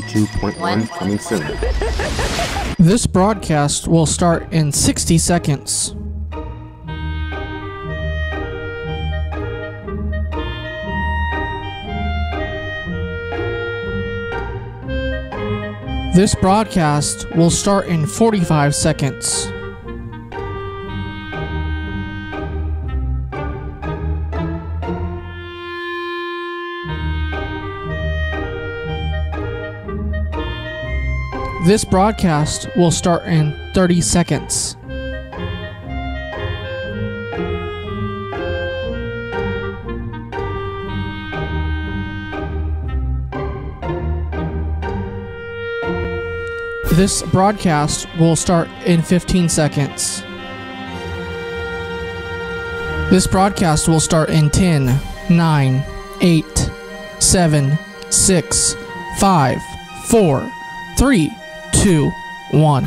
92.1 coming soon. This broadcast will start in 60 seconds. This broadcast will start in 45 seconds. This broadcast will start in 30 seconds. This broadcast will start in 15 seconds. This broadcast will start in 10, 9, 8, 7, 6, 5, 4, 3, 2, 1.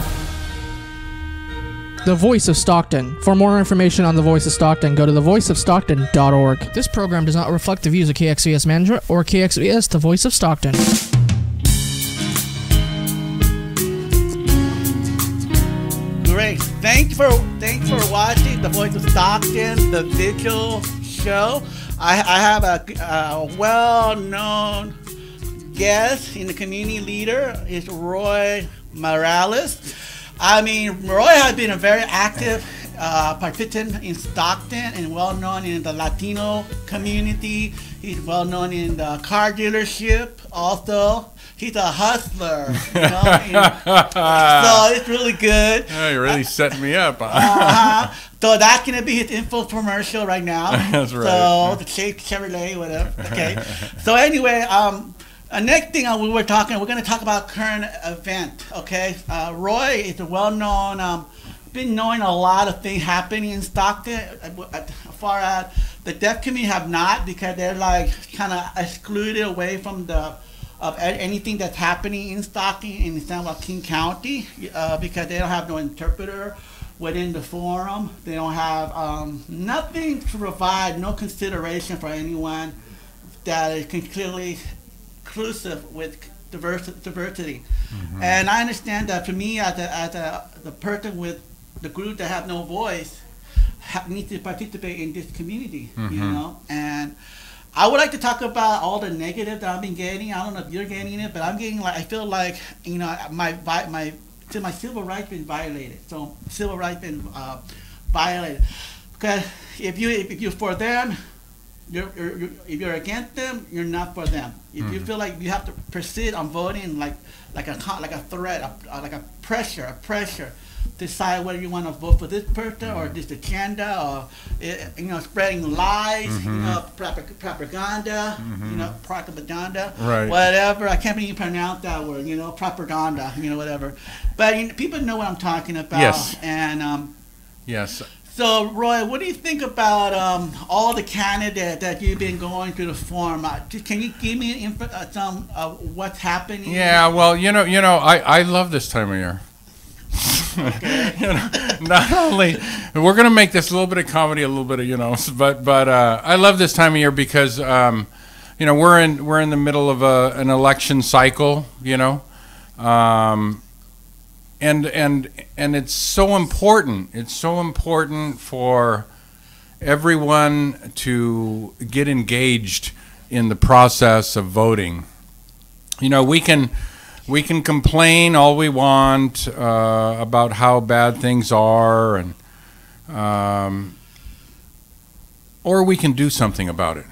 The Voice of Stockton. For more information on The Voice of Stockton, go to thevoiceofstockton.org. This program does not reflect the views of KXVS management or KXVS, The Voice of Stockton. Great. Thanks for watching The Voice of Stockton, the Vigil show. I have a well-known guest in the community leader is Roy Morales. I mean, Roy has been a very active participant in Stockton and well known in the Latino community. He's well known in the car dealership also. He's a hustler, you know, so it's really good. Oh, you're really setting me up. So that's going to be his info commercial right now. That's right. So the Chevrolet, whatever. Okay. So anyway, next thing we're going to talk about current event. Okay. Roy is a well-known, been knowing a lot of things happening in Stockton. As far as the deaf community have not, because they're like kind of excluded away from the anything that's happening in Stockton in San Joaquin County, because they don't have no interpreter within the forum. They don't have nothing to provide, no consideration for anyone that is clearly inclusive with diversity. Mm-hmm. And I understand that for me, as the person with the group that have no voice, needs to participate in this community, mm-hmm. you know. And I would like to talk about all the negative that I've been getting. I don't know if you're getting it, but I'm getting like, I feel like, you know, my civil rights been violated. So civil rights been violated. Because if you're for them, if you're against them, you're not for them. If you feel like you have to persist on voting like a threat, like a pressure, decide whether you want to vote for this person or this agenda, or you know, spreading lies, you know, propaganda, you know, propaganda, right? Whatever. I can't even pronounce that word. You know, propaganda. You know, whatever. But you know, people know what I'm talking about. Yes. And yes. So, Roy, what do you think about all the candidates that you've been going through the forum? Can you give me some what's happening? Yeah, well, you know, I love this time of year. Okay. You know, not only we're gonna make this a little bit of comedy, a little bit of, you know, but I love this time of year because you know, we're in the middle of an election cycle, you know. And it's so important. It's so important for everyone to get engaged in the process of voting. You know, we can complain all we want about how bad things are, and or we can do something about it.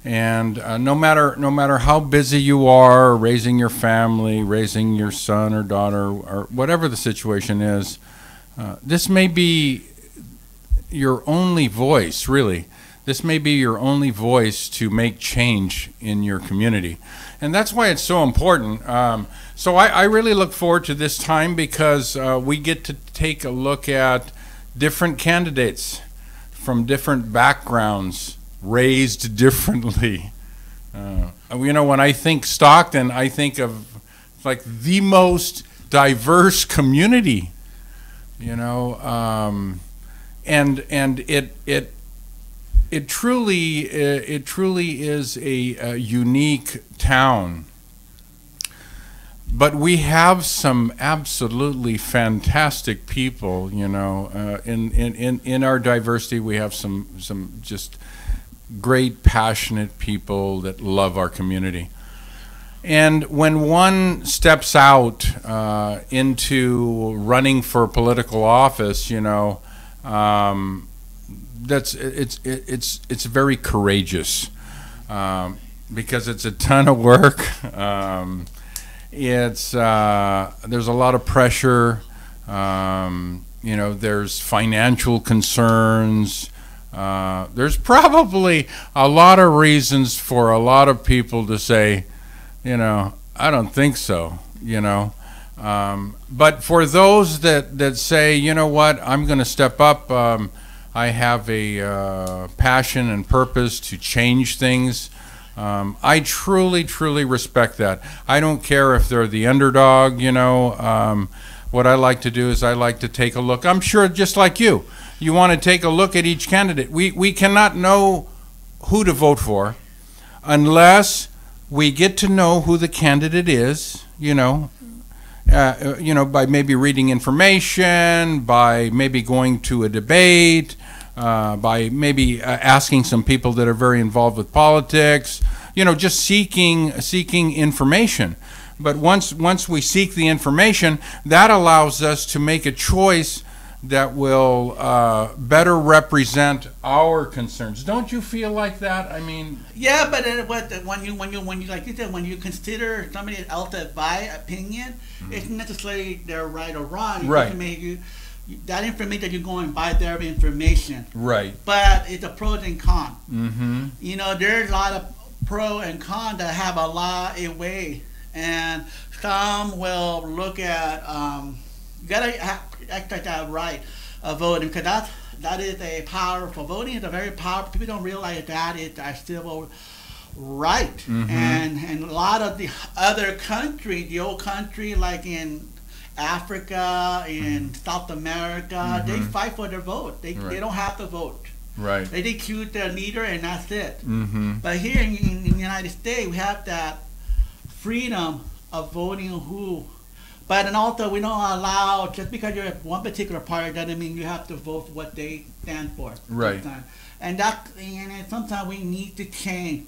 And no matter how busy you are raising your family, raising your son or daughter, or whatever the situation is, this may be your only voice, really. This may be your only voice to make change in your community. And that's why it's so important. So I really look forward to this time because we get to take a look at different candidates from different backgrounds, raised differently. You know, when I think Stockton, I think of like the most diverse community. You know, and it truly is a unique town. But we have some absolutely fantastic people, you know, in our diversity. We have some just great, passionate people that love our community. And when one steps out into running for political office, you know, it's very courageous, because it's a ton of work. There's a lot of pressure. You know, there's financial concerns. There's probably a lot of reasons for a lot of people to say, you know, I don't think so, you know. But for those that say, you know what, I'm going to step up, I have a passion and purpose to change things, I truly, truly respect that. I don't care if they're the underdog, you know. What I like to do is I like to take a look. I'm sure just like you want to take a look at each candidate. We cannot know who to vote for unless we get to know who the candidate is, you know, by maybe reading information, by maybe going to a debate, by maybe asking some people that are very involved with politics, you know, just seeking information. But once we seek the information, that allows us to make a choice that will better represent our concerns. Don't you feel like that? I mean, yeah, but when you like you said, when you consider somebody else's opinion, it's not necessarily they're right or wrong. Right. That information that you're going by their information. Right. But it's a pros and cons. Mm-hmm. You know, there's a lot of pro and con that have a lot of weight, and some will look at you gotta exercise that right of voting, because that is a powerful, voting is a very powerful, people don't realize that is our civil right. Mm-hmm. And a lot of the other countries, the old country like in Africa, in South America, they fight for their vote. They don't have to vote. Right. They choose their leader and that's it. Mm-hmm. But here in the United States, we have that freedom of voting who. But and also we don't allow, just because you're at one particular party doesn't mean you have to vote for what they stand for. Right. Sometimes. And sometimes we need to change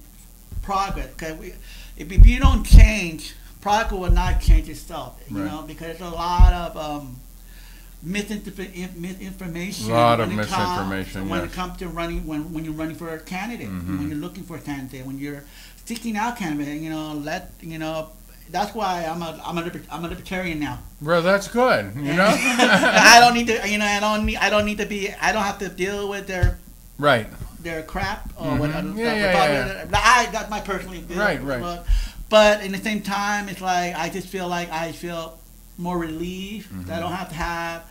progress. Because if you don't change, progress will not change itself. You know, because there's a lot of misinformation. A lot of misinformation. When it comes to running, when you're running for a candidate, when you're looking for a candidate, when you're seeking out candidate, that's why I'm a libertarian now. Bro, that's good. You know, I don't need to. I don't need to be. I don't have to deal with their crap or whatever. That's my personal feel. Right. But in the same time, it's like I just feel like I feel more relieved that I don't have to have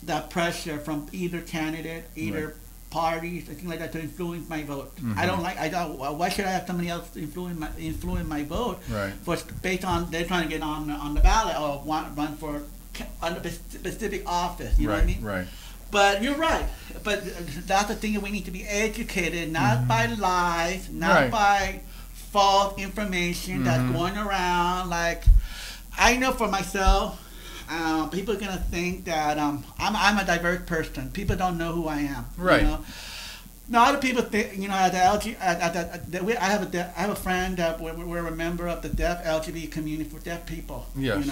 that pressure from either candidate, either parties, anything like that, to influence my vote. I don't. Why should I have somebody else influence my vote? Right. Based on they're trying to get on the ballot or want to run for a specific office. You know what I mean? Right. But you're right. But that's the thing that we need to be educated, not by lies, not by false information that's going around. Like, I know for myself, people are gonna think that I'm a diverse person. People don't know who I am. Right. You know? Now, other people think, at the I have a friend that we're a member of the deaf LGBT community for deaf people. Yes.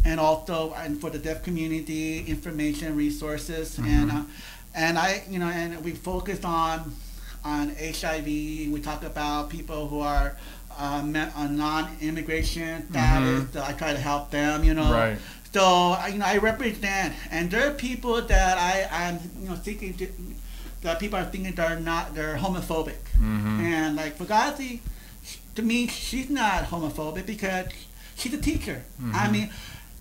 And also for the deaf community, information resources, and and we focus on HIV. We talk about people who are on non-immigration status. I try to help them. Right. So I represent, and there are people that I'm seeking to, that people are thinking they're homophobic, and like Fugazi, to me she's not homophobic because she's a teacher. I mean,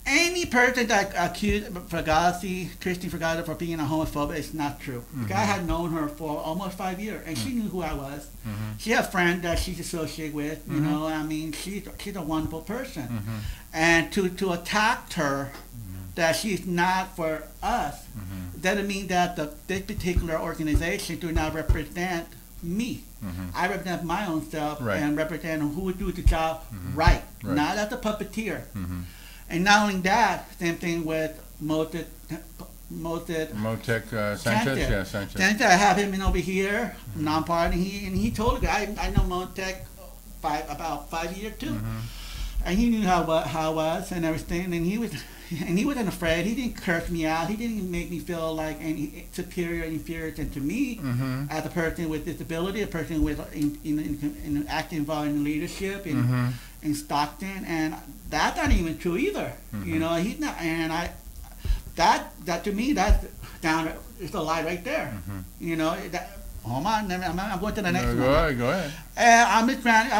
any person that accused Christine Fugazi for being a homophobic is not true. Because I had known her for almost 5 years, and she knew who I was. She had friends that she's associated with. I mean, she's a wonderful person. And to attack her, that she's not for us, doesn't mean that this particular organization do not represent me. I represent my own self and represent who would do the job right. Right. not as a puppeteer. And not only that, same thing with Motec Sanchez? Yeah, Sanchez. Sanchez, I have him in over here, non-party, and he told me, I know Motec about 5 years too. And he knew how I was and everything, and he wasn't afraid. He didn't curse me out. He didn't make me feel like any superior or inferior to me as a person with disability, a person with in active involved in leadership in Stockton, and that's not even true either. You know, he's not, and that to me, that's down. It's a lie right there. You know, hold on, I'm going to the next one. Go ahead. I'm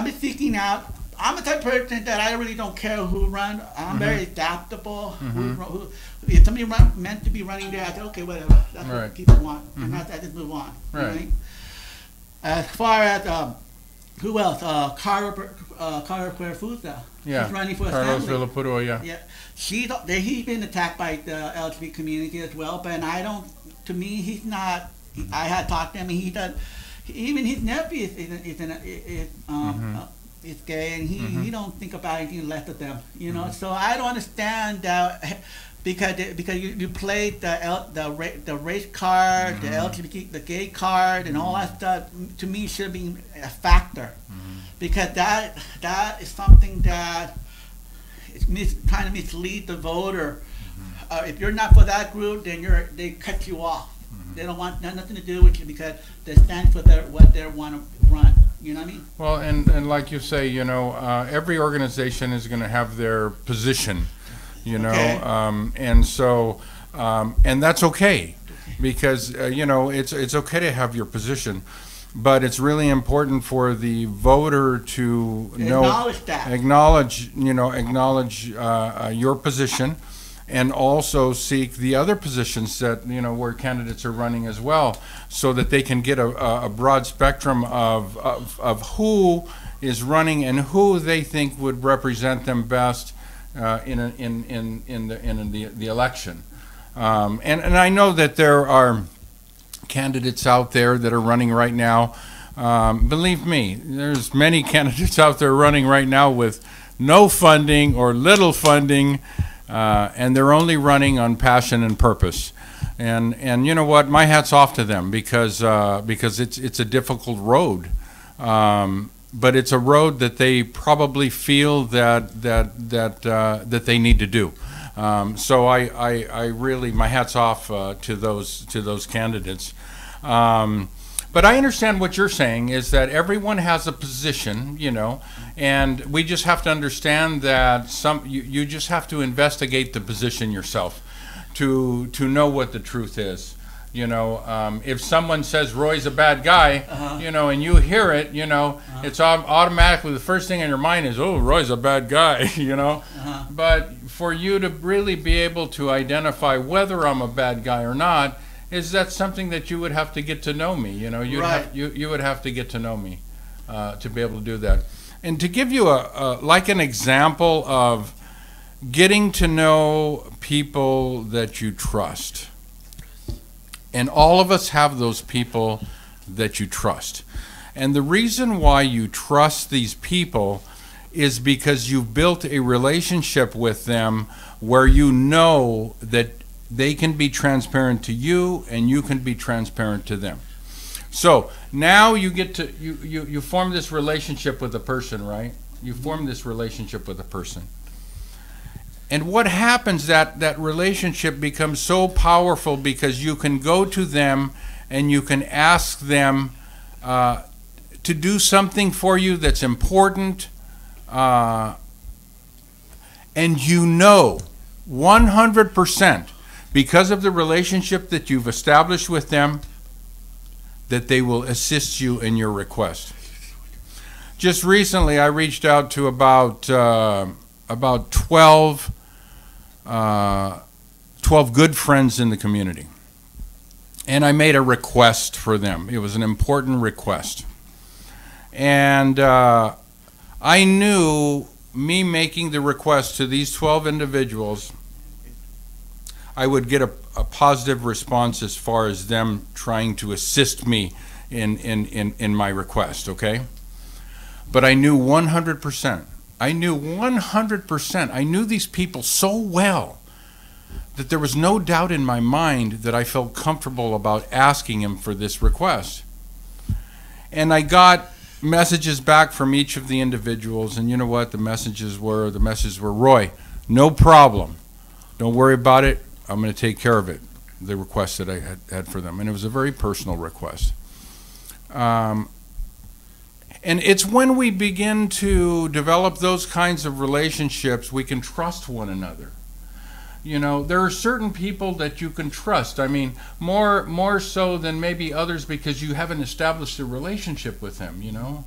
just seeking out. I'm the type of person that I really don't care who runs. I'm very adaptable. If somebody meant to be running there, I say, okay, whatever. That's what people want. And I just move on. Right. As far as, who else? Carter Fusa. Yeah. He's running for Carlos assembly. Villapuro, yeah. Yeah. He's been attacked by the LGBT community as well, but I don't, to me, he's not, I had talked to him, and he does, even his nephew is gay, and he don't think about anything less of them, you know. So I don't understand that because you played the race card, the LGBT, the gay card, and all that stuff. To me, should be a factor because that is something that is trying to mislead the voter. If you're not for that group, then they cut you off. They don't want nothing to do with you because they stand for what they want to run. You know what I mean? Well, and like you say, you know, every organization is going to have their position, you know, and so, and that's okay, because, you know, it's okay to have your position, but it's really important for the voter to acknowledge your position, and also seek the other positions that, you know, where candidates are running as well, so that they can get a broad spectrum of who is running and who they think would represent them best in the election. And I know that there are candidates out there that are running right now. Believe me, there's many candidates out there running right now with no funding or little funding, and they're only running on passion and purpose. And you know what? My hat's off to them, because it's a difficult road, but it's a road that they probably feel that they need to do. So I really, my hat's off to those candidates. But I understand what you're saying is that everyone has a position, you know, and we just have to understand that you just have to investigate the position yourself to know what the truth is. You know, if someone says Roy's a bad guy, you know, and you hear it, you know, it's automatically the first thing in your mind is, oh, Roy's a bad guy, you know. But for you to really be able to identify whether I'm a bad guy or not, is that something that you would have to get to know me? You know, you would have to get to know me to be able to do that. And to give you like an example of getting to know people that you trust, and all of us have those people that you trust. And the reason why you trust these people is because you've built a relationship with them where you know that they can be transparent to you and you can be transparent to them. So now you get to, you form this relationship with a person, right? You form this relationship with a person. And what happens, that relationship becomes so powerful because you can go to them and you can ask them to do something for you that's important, and you know 100% because of the relationship that you've established with them that they will assist you in your request. Just recently I reached out to about 12 good friends in the community, and I made a request for them. It was an important request, and I knew me making the request to these 12 individuals, I would get a positive response as far as them trying to assist me in my request, okay? But I knew 100% I knew 100%. I knew these people so well that there was no doubt in my mind that I felt comfortable about asking him for this request. And I got messages back from each of the individuals, and you know what the messages were? The messages were, Roy, no problem. Don't worry about it. I'm going to take care of it, the request that I had for them. And it was a very personal request. And it's when we begin to develop those kinds of relationships, we can trust one another. You know, there are certain people that you can trust. I mean, more so than maybe others because you haven't established a relationship with them, you know.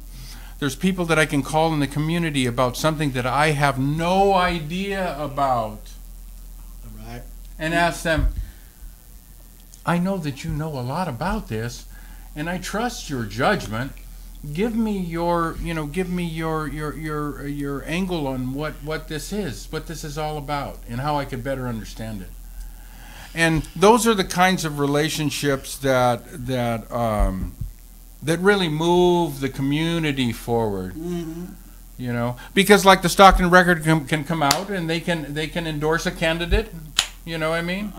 There's people that I can call in the community about something that I have no idea about. Right. And ask them, I know that you know a lot about this, and I trust your judgment. Give me your, you know, give me your angle on what this is all about, and how I could better understand it. And those are the kinds of relationships that really move the community forward. Mm-hmm. You know, because like the Stockton Record can come out and they can endorse a candidate. You know what I mean?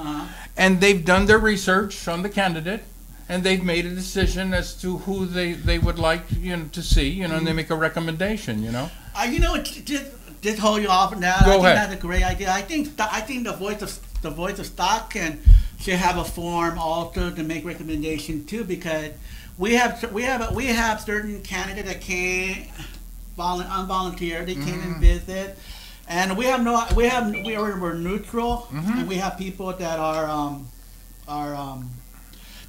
And they've done their research on the candidate. And they've made a decision as to who they would like, you know, to see, you know, and they make a recommendation, you know. You know, just hold you off on that. Go I think ahead. that's a great idea. I think the voice of Stockton should have a form also to make recommendation too, because we have certain candidates that came unvolunteered. They came and visit, and we're neutral, and we have people that are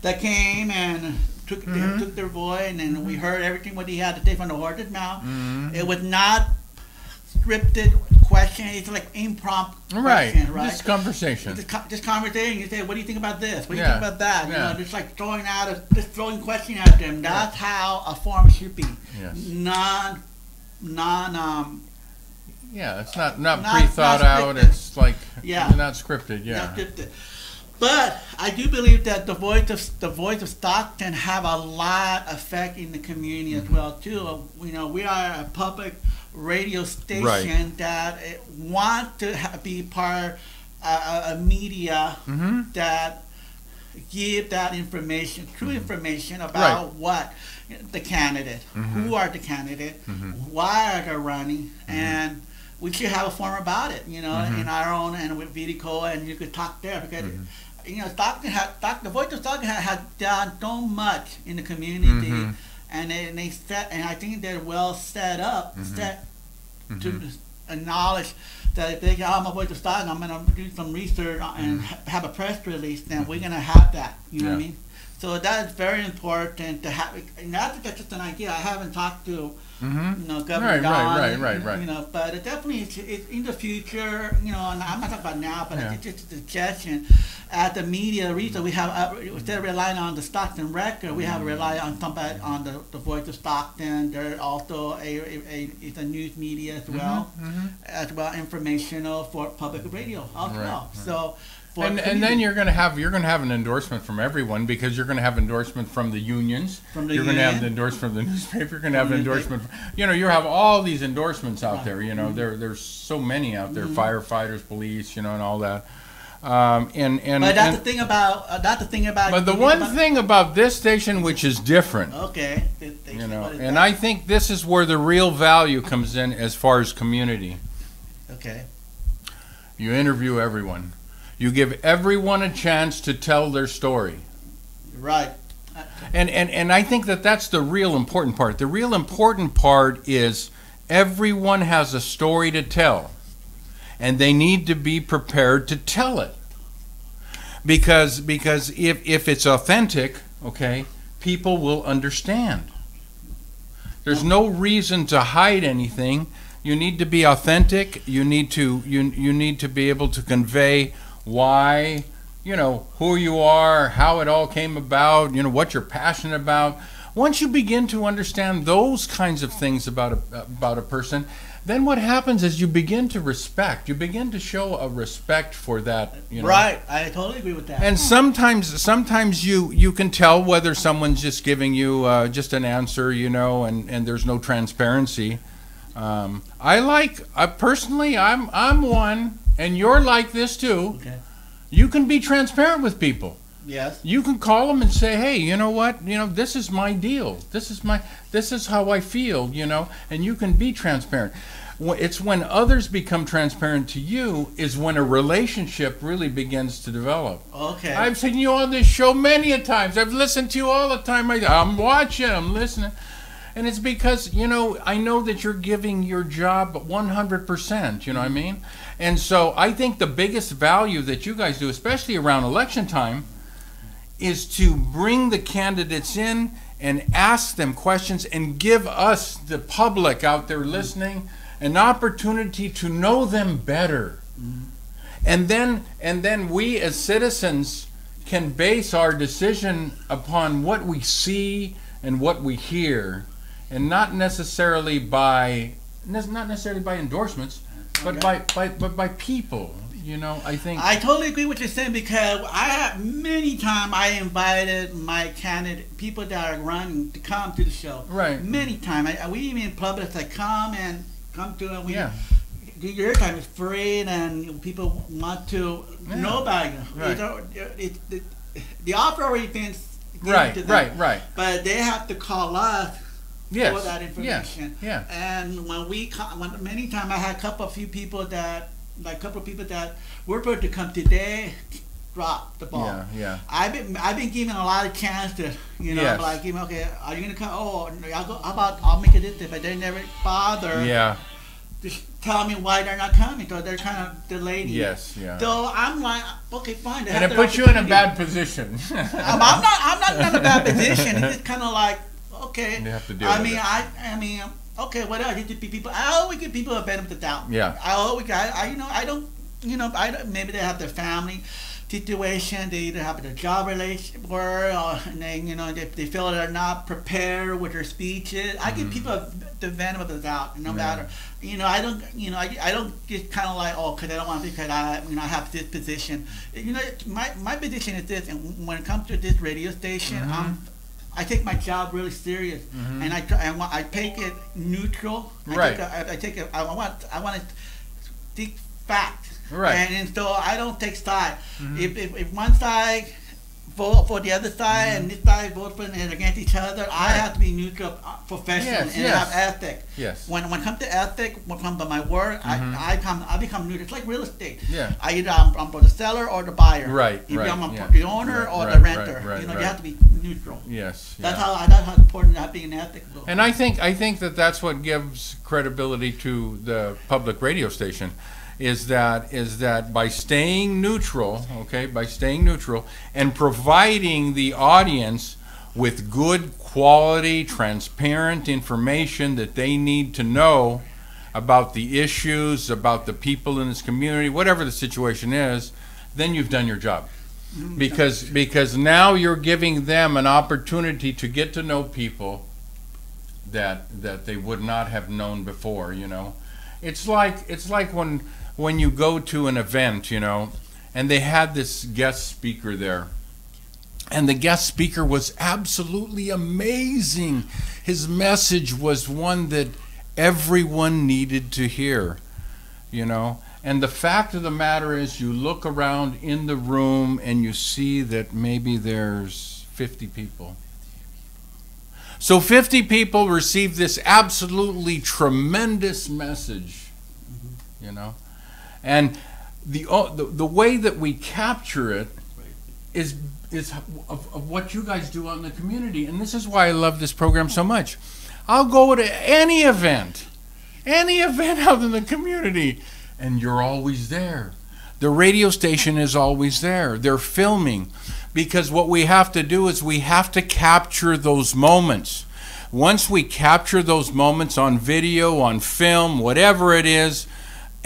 that came and took their voice, and then we heard everything what he had to say from the horse's mouth. It was not scripted question. It's like impromptu question, right? Just conversation. Just conversation. You say, "What do you think about this? What do you Yeah. think about that?" You Yeah. know, just like throwing questions at them. That's how a form should be. Yes. Yeah, it's not pre-thought out. scripted. It's like not scripted. Yeah. Not scripted. But I do believe that the voice of Stockton have a lot of effect in the community as well too. You know, we are a public radio station that want to be part of a media that give that information, true information about what the candidate, who are the candidate, why are they running, and we should have a forum about it, you know, in our own, and with Vigil, and you could talk there because, you know, the voice of Stockton has done so much in the community, and I think they're well set up, to acknowledge that if they get out my voice of Stockton, I'm going to do some research and have a press release, then we're going to have that, you know what I mean? So that is very important to have, and I think that's just an idea. I haven't talked to, you know, Governor Don, right. You know, but it definitely it's in the future, you know, and I'm not talking about now, but it's just a suggestion. At the media research, we have instead of relying on the Stockton Record, we have to rely on somebody on the Voice of Stockton. There's also it's a news media as well, informational for public radio as well. So. And then you're going to have an endorsement from everyone, because you're going to have endorsement from the unions. You're going to have an endorsement from the newspaper. You're going to have an endorsement. You know, you have all these endorsements out there. You know, there's so many out there. Firefighters, police, you know, and all that. But that's the thing about. But the one thing about this station, which is different. Okay. You know, and I think this is where the real value comes in as far as community. Okay. You interview everyone. You give everyone a chance to tell their story. Right. And I think that's the real important part. The real important part is everyone has a story to tell, and they need to be prepared to tell it. Because if it's authentic, okay, people will understand. There's no reason to hide anything. You need to be authentic. You need to be able to convey why, you know, who you are, how it all came about, you know, what you're passionate about. Once you begin to understand those kinds of things about a person, then what happens is you begin to respect. You begin to show a respect for that. You know? Right, I totally agree with that. And sometimes you can tell whether someone's just giving you just an answer, you know, and there's no transparency. Personally, I'm one, and you're like this too. Okay. You can be transparent with people. Yes. You can call them and say, hey, you know what? This is my deal. This is how I feel, and you can be transparent. It's when others become transparent to you is when a relationship really begins to develop. Okay. I've seen you on this show many a times. I've listened to you all the time. I'm watching, I'm listening. And it's because, I know that you're giving your job 100%, you know what I mean? And so I think the biggest value that you guys do, especially around election time, is to bring the candidates in and ask them questions and give us, the public out there listening, an opportunity to know them better. And then we as citizens can base our decision upon what we see and what we hear, and not necessarily by endorsements, but by people. I think I totally agree with what you're saying, because I have many times I invited my candidate people that are running to come to the show. Right. Many times we even publicize come to, and we. Yeah. Your time is free, and people want to know about you. Right. The offer already been right, to them, right. But they have to call us Yes. for that information. Yeah. And many times I had a few people that were supposed to come today, drop the ball. Yeah. I've been given a lot of chance to, Yes. like, okay, are you gonna come? Oh, how about I'll make it this day, but they never bother. Yeah. Just tell me why they're not coming, so they're kind of delayed. Yes. Yeah. So I'm like, okay, fine. And it puts you in a bad position. I'm not in a bad position. It's just kind of like, okay. You have to deal with it. I mean, okay, what else? I always give people a benefit of the doubt. Yeah. Maybe they have their family situation, they either have their job relation, or and they feel they're not prepared with their speeches. I give people the benefit of the doubt, no matter. I don't get kind of like, because I don't want to, because I have this position. My position is this, and when it comes to this radio station, I take my job really serious, and I take it neutral. Right. I want to speak facts. Right. And so I don't take side. If one side vote for the other side and this side vote for and against each other, I have to be neutral, professional, and have ethic. Yes. When it comes to ethic, when it comes to my work, I become neutral. It's like real estate. Yeah. I'm for the seller or the buyer. Right. Either right. I'm for the owner or the renter. You have to be neutral. Yes. That's how important that being ethical. And I think that's what gives credibility to the public radio station. Is that by staying neutral, and providing the audience with good quality, transparent information that they need to know about the issues, about the people in this community, whatever the situation is, then you've done your job. Because now you're giving them an opportunity to get to know people that they would not have known before, It's like when you go to an event, and they had this guest speaker there, and the guest speaker was absolutely amazing. His message was one that everyone needed to hear, And the fact of the matter is, you look around in the room and you see that maybe there's 50 people. So 50 people received this absolutely tremendous message, And the way that we capture it is of what you guys do out in the community. And this is why I love this program so much. I'll go to any event out in the community, and you're always there. The radio station is always there. They're filming, because what we have to do is we have to capture those moments. Once we capture those moments on video, on film, whatever it is,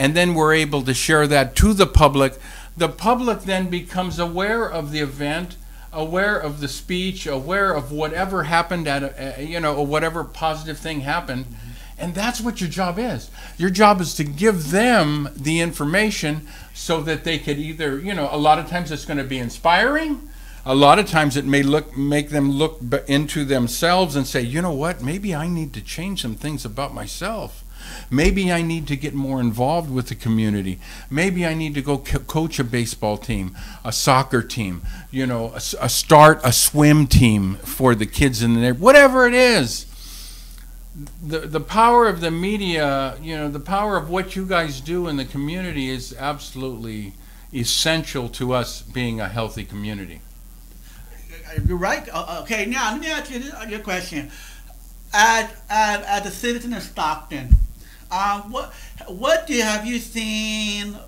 and then we're able to share that to the public then becomes aware of the event, aware of the speech, aware of whatever happened or whatever positive thing happened. And that's what your job is. Your job is to give them the information so that they could either, a lot of times it's going to be inspiring. A lot of times it may make them look into themselves and say, you know what, maybe I need to change some things about myself. Maybe I need to get more involved with the community. Maybe I need to go coach a baseball team, a soccer team, you know, start a swim team for the kids in the neighborhood. Whatever it is. The power of the media, you know, the power of what you guys do in the community is absolutely essential to us being a healthy community. You're right. Okay, now let me ask you your question. As a citizen of Stockton, what have you seen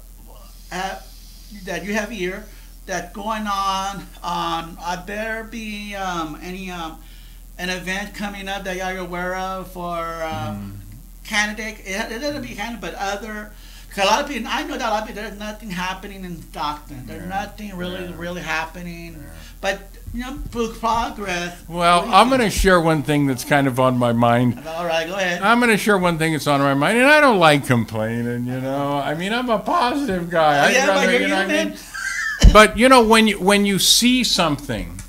that you have here that's going on? Are there be any an event coming up that y'all are aware of for candidate? It doesn't be candidate, but other. Because a lot of people, I know that a lot of people, there's nothing happening in Stockton. There's nothing really happening. Yeah. But, you know, through progress. Well, I'm going to share one thing that's kind of on my mind. All right, go ahead. I'm going to share one thing that's on my mind, and I don't like complaining, you know. I mean, I'm a positive guy. But you're you know what I mean? But, you know, when you see something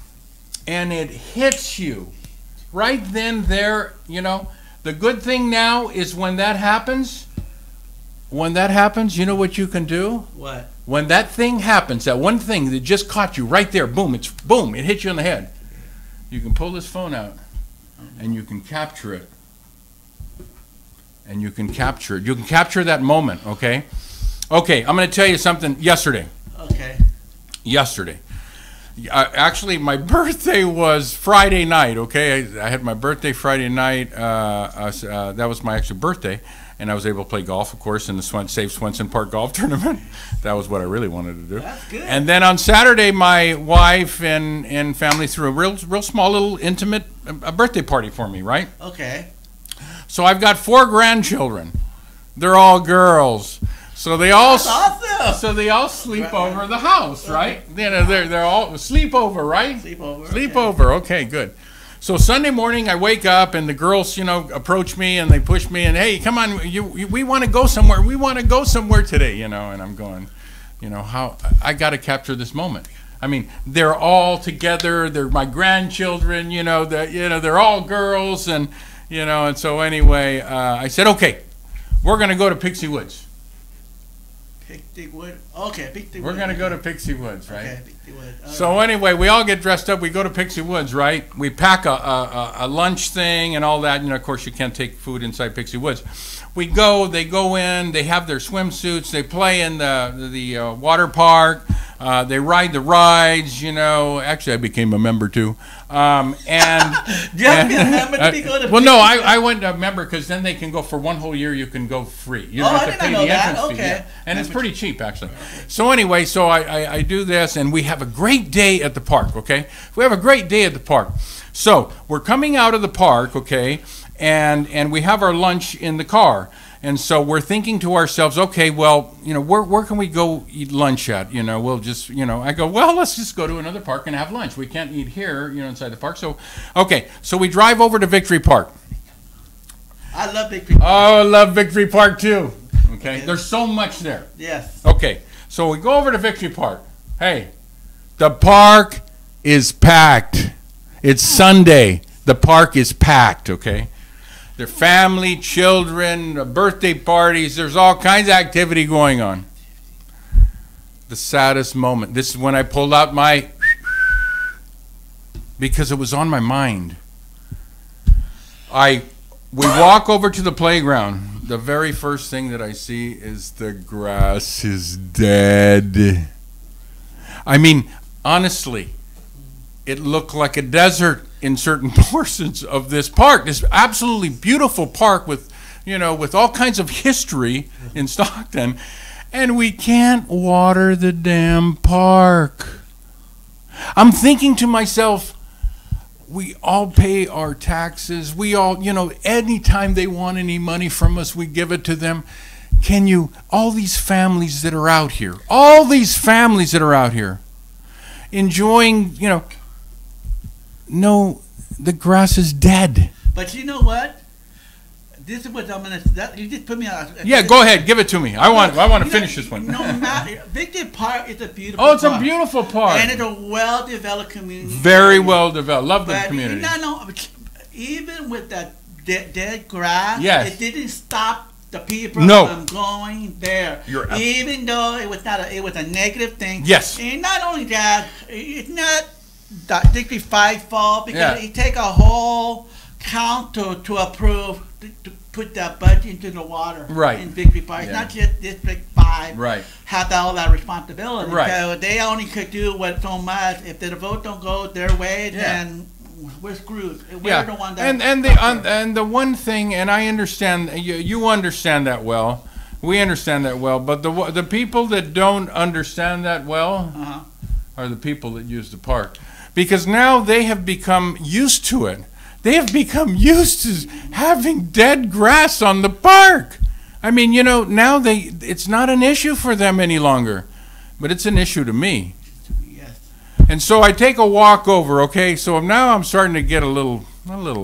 and it hits you, right then, there, you know, the good thing now is when that happens, you know what you can do? What? When that thing happens, that one thing that just caught you right there, boom, it hit you on the head. You can pull this phone out and you can capture it. And you can capture it. You can capture that moment, okay? Okay, I'm going to tell you something yesterday. Okay. Yesterday. Actually, my birthday was Friday night, okay? I had my birthday Friday night. That was my actual birthday. And I was able to play golf, of course, in the Save Swenson Park Golf Tournament. That was what I really wanted to do. That's good. And then on Saturday, my wife and family threw a real small little intimate birthday party for me, right? Okay. So I've got 4 grandchildren. They're all girls. So they all awesome. So they all sleep over the house, right? You know, they're all sleepover, right? Sleepover. Okay, good. So Sunday morning, I wake up and the girls, you know, approach me and they push me and, hey, come on, we want to go somewhere. We want to go somewhere today, you know. And I'm going, you know, how I got to capture this moment. I mean, they're all together. They're my grandchildren, you know. They're all girls, and you know. And so anyway, I said, okay, we're going to go to Pixie Woods. Pixie Woods. Okay, Pixie Woods. We're going to go to Pixie Woods, right? Okay, Pixie Woods. Okay. So anyway, we all get dressed up. We go to Pixie Woods, right? We pack a lunch thing and all that. You know, of course, you can't take food inside Pixie Woods. We go. They go in. They have their swimsuits. They play in the water park. They ride the rides. You know, actually, I became a member too. You have to be a member to be going to well, no, I went a member because then they can go for one whole year. You can go free. You don't have to pay the entrance fee. Yeah. And it's pretty cheap, actually. So anyway, so I do this, and we have a great day at the park, okay? We have a great day at the park. So we're coming out of the park, okay, and we have our lunch in the car. And so we're thinking to ourselves, okay, well, you know, where can we go eat lunch at? You know, we'll just, you know, I go, well, let's just go to another park and have lunch. We can't eat here, you know, inside the park. So, okay, so we drive over to Victory Park. I love Victory Park. Oh, I love Victory Park too. Okay, there's so much there. Yes. Okay, so we go over to Victory Park. Hey, the park is packed. It's Sunday. The park is packed, okay? Their family, children, birthday parties, there's all kinds of activity going on. The saddest moment, this is when I pulled out my, because it was on my mind. We walk over to the playground. The very first thing that I see is the grass is dead. I mean, honestly, it looked like a desert in certain portions of this park. This absolutely beautiful park with, you know, with all kinds of history in Stockton, and we can't water the damn park. I'm thinking to myself, we all pay our taxes. We all, you know, anytime they want any money from us, we give it to them. Can you, all these families that are out here, enjoying, you know, no, the grass is dead. But you know what? This is what I'm gonna. You just put me on. Yeah, go ahead, give it to me. I want to finish this one. No matter, Victory Park is a beautiful. Oh, it's a beautiful park, and it's a well-developed community. Very well developed. Love the community. No, even with that dead grass, yes, it didn't stop the people No. from going there, even though it was it was a negative thing. Yes. And not only that, it's not District 5 fault because it take a whole council to approve to put that budget into the water in Victory Park. It's not just District 5 have all that responsibility. So they only could do what so much. If the vote don't go their way, then we're screwed. We're the one that and the one thing, and I understand, you understand that well. We understand that well, but the people that don't understand that well are the people that use the park, because now they have become used to it. They have become used to having dead grass on the park. I mean, you know, now it's not an issue for them any longer, but it's an issue to me. Yes. And so I take a walk over, okay? So now I'm starting to get a little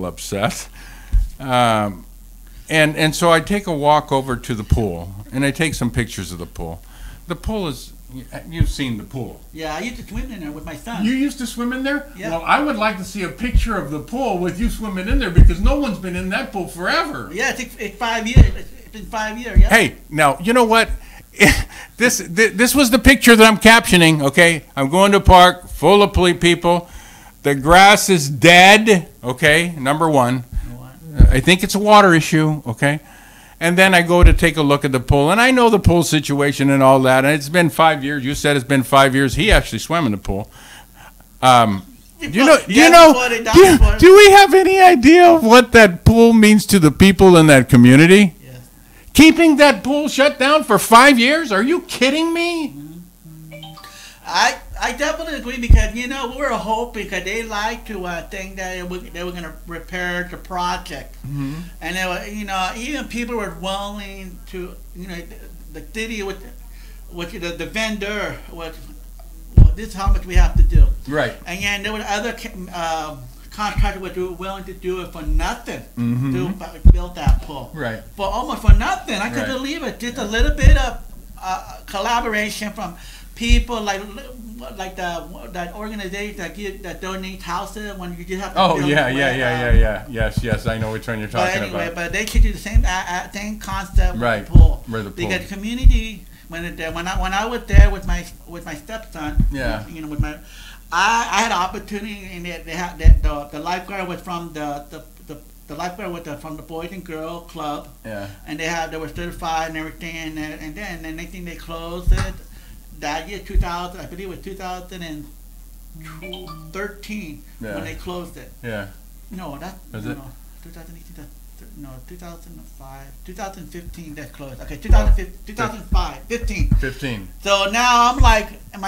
upset. And so I take a walk over to the pool, and I take some pictures of the pool. The pool is, you've seen the pool. Yeah, I used to swim in there with my son. You used to swim in there? Yeah. Well, I would like to see a picture of the pool with you swimming in there, because no one's been in that pool forever. Yeah, it's 5 years. It's been 5 years, yeah. Hey, now, you know what? This was the picture that I'm captioning, okay? I'm going to a park full of people. The grass is dead, okay, number one. I think it's a water issue, okay? And then I go to take a look at the pool, and I know the pool situation and all that, and it's been 5 years. You said it's been 5 years. He actually swam in the pool. Do we have any idea of what that pool means to the people in that community? Yes. Keeping that pool shut down for 5 years? Are you kidding me? I definitely agree, because we were hoping, because they like to think that they were going to repair the project, and they were, even people were willing to, the city with the vendor was, well, this is how much we have to do, right? And then there were other contractors which were willing to do it for nothing to build that pool, right? For almost for nothing. I couldn't believe it. Just a little bit of collaboration from people like that organization that donates houses when you just have to build yes, I know which one you're talking about. But they should do the same concept with the pool. Because the community, when I was there with my stepson, I had an opportunity, and they had the lifeguard was from the lifeguard was from the Boys and Girls Club, and they were certified and everything, and then the next thing they closed it. That year, 2000, I believe it was 2013 when they closed it. Yeah. No, that was no, it? 2018. No, 2005, 2015 that closed. Okay, 2005, 15. So now I'm like, me and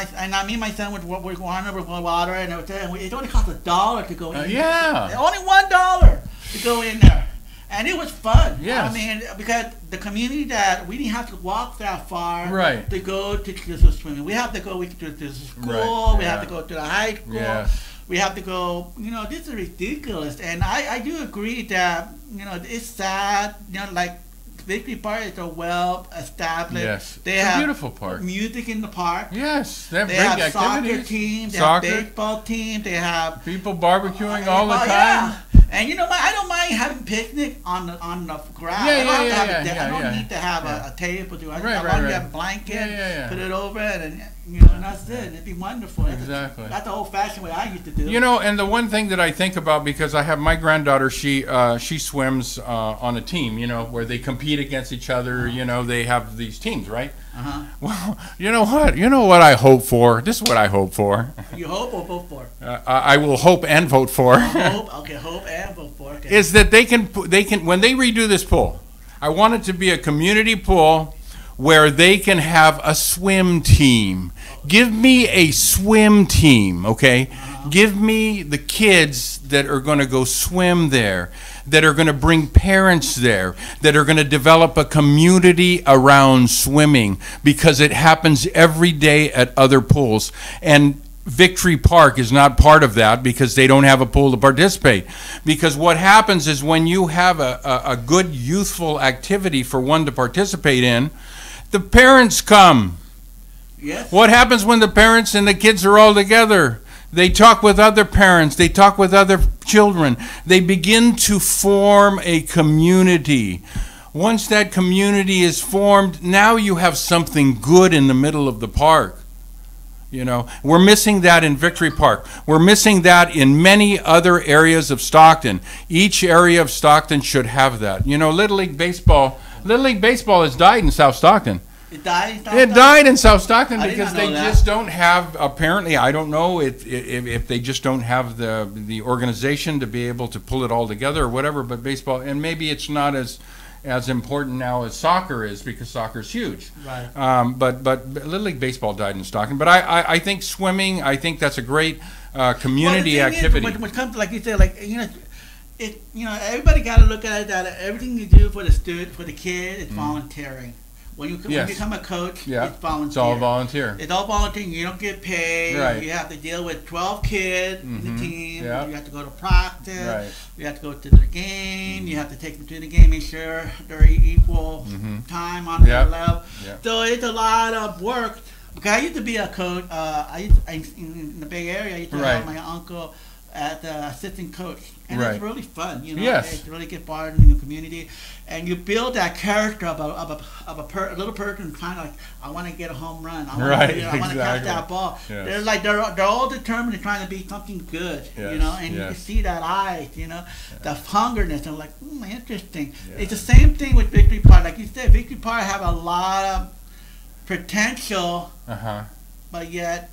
my son we're going over water, and it only cost $1 to go in. Only $1 to go in there. And it was fun. Yes. I mean, because the community that we didn't have to walk that far to go to swimming. We have to go to the school. We have to go to the high school. Yes. We have to go. This is ridiculous. And I do agree that it's sad. Like Victory Park is a well established. Yes. They it's have a beautiful park. Music in the park. Yes. They have soccer teams. They have baseball teams. They have people barbecuing all the time. Yeah. And I don't mind having picnic on the grass. I don't need to have a table. I want to have a blanket, put it over it, and that's it. It'd be wonderful. Exactly. That's the old-fashioned way I used to do. And the one thing that I think about, because I have my granddaughter, she swims on a team, where they compete against each other. They have these teams, right? Well, you know what? You know what I hope for? This is what I hope for. You hope or vote for? I will hope and vote for. Hope and vote for. Okay. Is that they can when they redo this pool, I want it to be a community pool where they can have a swim team. Give me a swim team, okay? Give me the kids that are going to go swim there, that are going to bring parents there, that are going to develop a community around swimming, because it happens every day at other pools. And Victory Park is not part of that, because they don't have a pool to participate. Because what happens is, when you have a good youthful activity for one to participate in, the parents come. Yes. What happens when the parents and the kids are all together? They talk with other parents. They talk with other children. They begin to form a community. Once that community is formed, now you have something good in the middle of the park. You know, we're missing that in Victory Park. We're missing that in many other areas of Stockton. Each area of Stockton should have that. You know, Little League Baseball has died in South Stockton. It died in South It died in South Stockton because they that. just don't have, apparently, I don't know if they just don't have the organization to be able to pull it all together or whatever, but baseball, and maybe it's not as important now as soccer is because soccer is huge. Right. But Little League Baseball died in Stockton. But I think swimming, I think that's a great community activity. When it comes to, like you said, like, everybody got to look at it that everything you do for the student, for the kid, is voluntary. When you become a coach, it's volunteer. It's all volunteer. It's all volunteer. You don't get paid. Right. You have to deal with 12 kids in the team. Yeah. You have to go to practice. Right. You have to go to the game. You have to take them to the game, make sure they're equal time on their level. Yeah. So it's a lot of work. Because I used to be a coach. In the Bay Area, I used to have my uncle as the assistant coach. And it's really fun, you know. Yes. It's really get part in the community, and you build that character of a little person trying to, like, I want to get a home run. I want to catch that ball. Yes. They're all determined in trying to be something good, you know. And you can see that eyes, you know, the hungerness. And like, interesting. Yeah. It's the same thing with Victory Park. Like you said, Victory Park have a lot of potential, but yet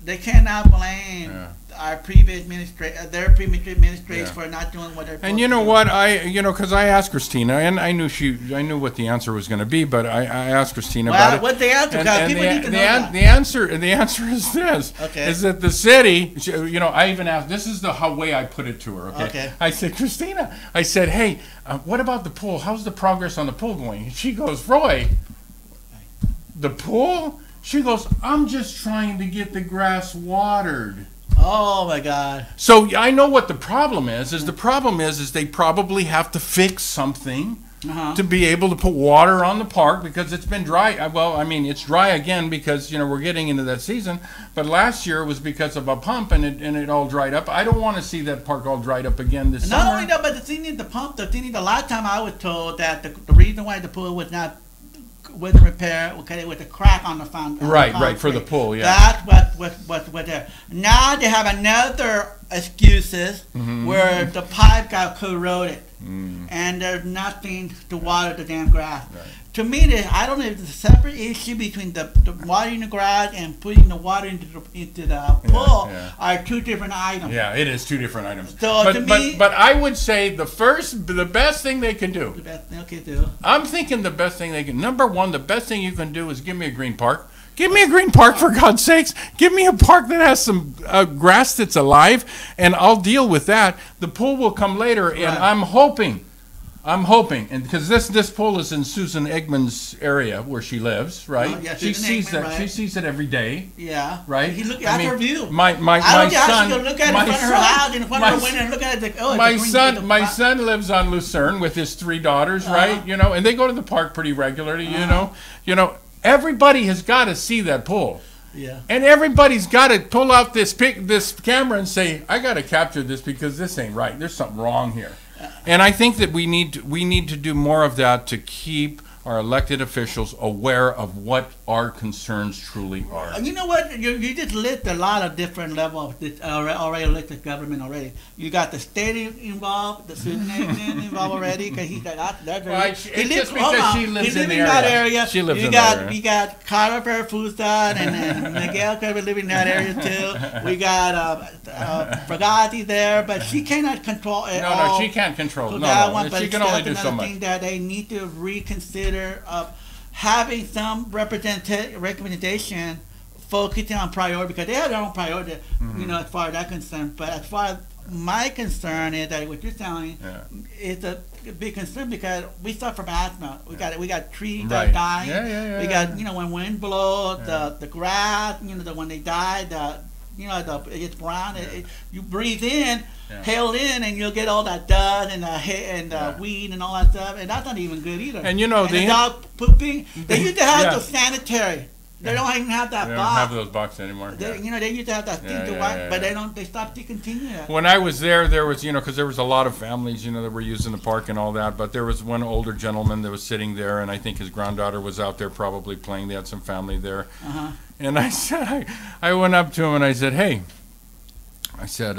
they cannot blame our previous administrators for not doing what they're supposed to do. And you know what, because I asked Christina, and I knew what the answer was going to be, but I asked Christina about it. What the answer? People need to know that. The answer is this: is that the city? I even asked. This is the way I put it to her. Okay. I said, Christina, I said, hey, what about the pool? How's the progress on the pool going? And she goes, Roy, the pool? She goes, I'm just trying to get the grass watered. Oh my God! So I know what the problem is. The problem is they probably have to fix something to be able to put water on the park because it's been dry. Well, I mean, it's dry again because we're getting into that season. But last year it was because of a pump and it all dried up. I don't want to see that park all dried up again this summer. Not only that, but the thing is the pump. The thing is, the last time I was told that the reason why the pool was not with repair, with a crack on the foundation. Right, for the pool, That's what there. Now they have another excuses where the pipe got corroded and there's nothing to water the damn grass. Right. To me, I don't know if it's a separate issue between the watering the grass and putting the water into the pool are two different items. Yeah, it is two different items. So but I would say the best thing they can do. The best thing they can do. I'm thinking the best thing they can. Number one, the best thing you can do is give me a green park. Give me a green park, for God's sakes. Give me a park that has some grass that's alive, and I'll deal with that. The pool will come later, and I'm hoping, and because this pool is in Susan Eggman's area where she lives, right? Yeah, she sees Eggman, that. right? She sees it every day. Yeah. Right. He look at her view. My son. Look at it in front of her house, in front of her window, and look at it. My son lives on Lucerne with his 3 daughters, right? And they go to the park pretty regularly. You know, everybody has got to see that pool. Yeah. And everybody's got to pull out this camera and say, I got to capture this because this ain't right. There's something wrong here. And I think that we need to do more of that to keep our elected officials aware of what our concerns truly are. You know what? You just list a lot of different levels of already elected government already. You got the state involved, the Susan Eggman involved already, because he lives in that area. She lives in that area. You got Carla Fusan and Miguel Kerber living in that area too. We got Bragati there, but she cannot control it all. No, she can't control. She can only do so much. Thing that they need to reconsider of having some recommendation focusing on priority, because they have their own priority, as far as that concerned. But as far as my concern is that what you're telling is a big concern, because we suffer from asthma. We got trees that die. We got when wind blows, the grass. When they die, it's brown. You breathe in. Hail in, and you'll get all that dust and weed and all that stuff, and that's not even good either. And the dog pooping. They used to have the sanitary. They don't even have that They don't box. have those boxes anymore. They, Yeah. You know, they used to have that thing Yeah, to yeah, wipe, yeah, but yeah. they don't. They stopped to continue that. When I was there was, because there was a lot of families, that were using the park and all that. But there was one older gentleman that was sitting there, and I think his granddaughter was out there probably playing. They had some family there. Uh-huh. And I said, I went up to him and I said, hey, I said,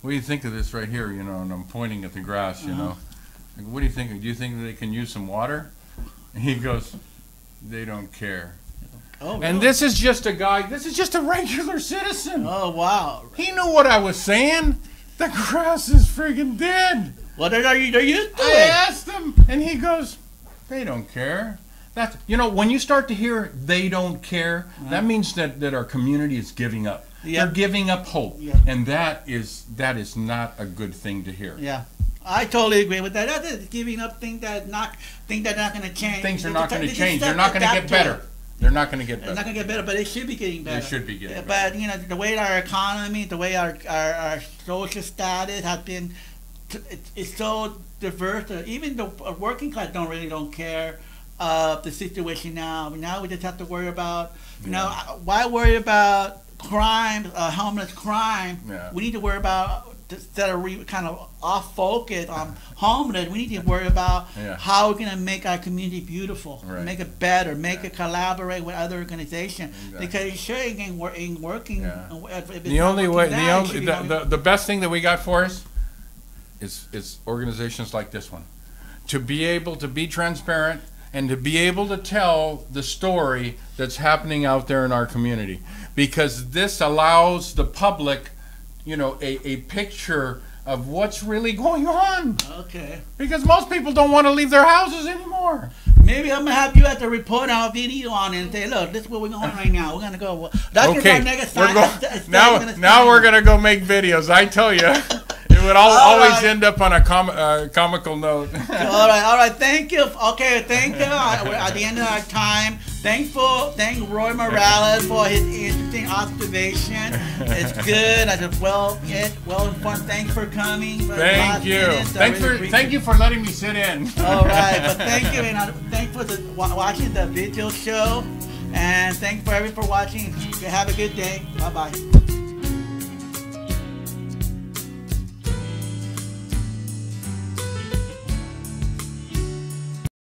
what do you think of this right here? And I'm pointing at the grass, Like, what do you think? Do you think that they can use some water? And he goes, they don't care. Oh, really? And this is just a guy, this is just a regular citizen. Oh, wow. He knew what I was saying. The grass is friggin' dead. Well, they're used to I it. asked him, and he goes, they don't care. That's, when you start to hear they don't care, that means that our community is giving up. Yeah. They're giving up hope. Yeah. And that is not a good thing to hear. Yeah. I totally agree with that. That's giving up things that not going to change. Things are not going to They change. just They're not going to adapt get to better. it. They're not going to get It's better. not going to get better, but it should be getting better. They should be getting But, better. the way our economy, the way our social status has been, it's so diverse. Even the working class don't care of the situation now. Now we just have to worry about, why worry about crime, homeless crime? Yeah. We need to worry about, instead of kind of off focus on homeless, we need to worry about how we're going to make our community beautiful, make it better, make it collaborate with other organizations. Exactly. Because it sure ain't working. If it's The not only working way, now, it should be the best thing that we got for us is organizations like this one, to be able to be transparent and to be able to tell the story that's happening out there in our community, because this allows the public, a picture of what's really going on. Okay. Because most people don't want to leave their houses anymore. Maybe I'm gonna have you at the report our video on it and say, look, this is where we're going right now. We're gonna go. That's Okay, our next we're sign. now we're gonna go make videos. I tell you, it would always end up on a comical note. All right. Thank you. Okay, thank you. We're at the end of our time. Thank Roy Morales for his interesting observation. It's good. I just well informed. Thanks for coming. Thank you. Thank you for letting me sit in. All right, but thank you, and thanks for watching the Vigil show, and thanks for everyone for watching. Have a good day. Bye bye.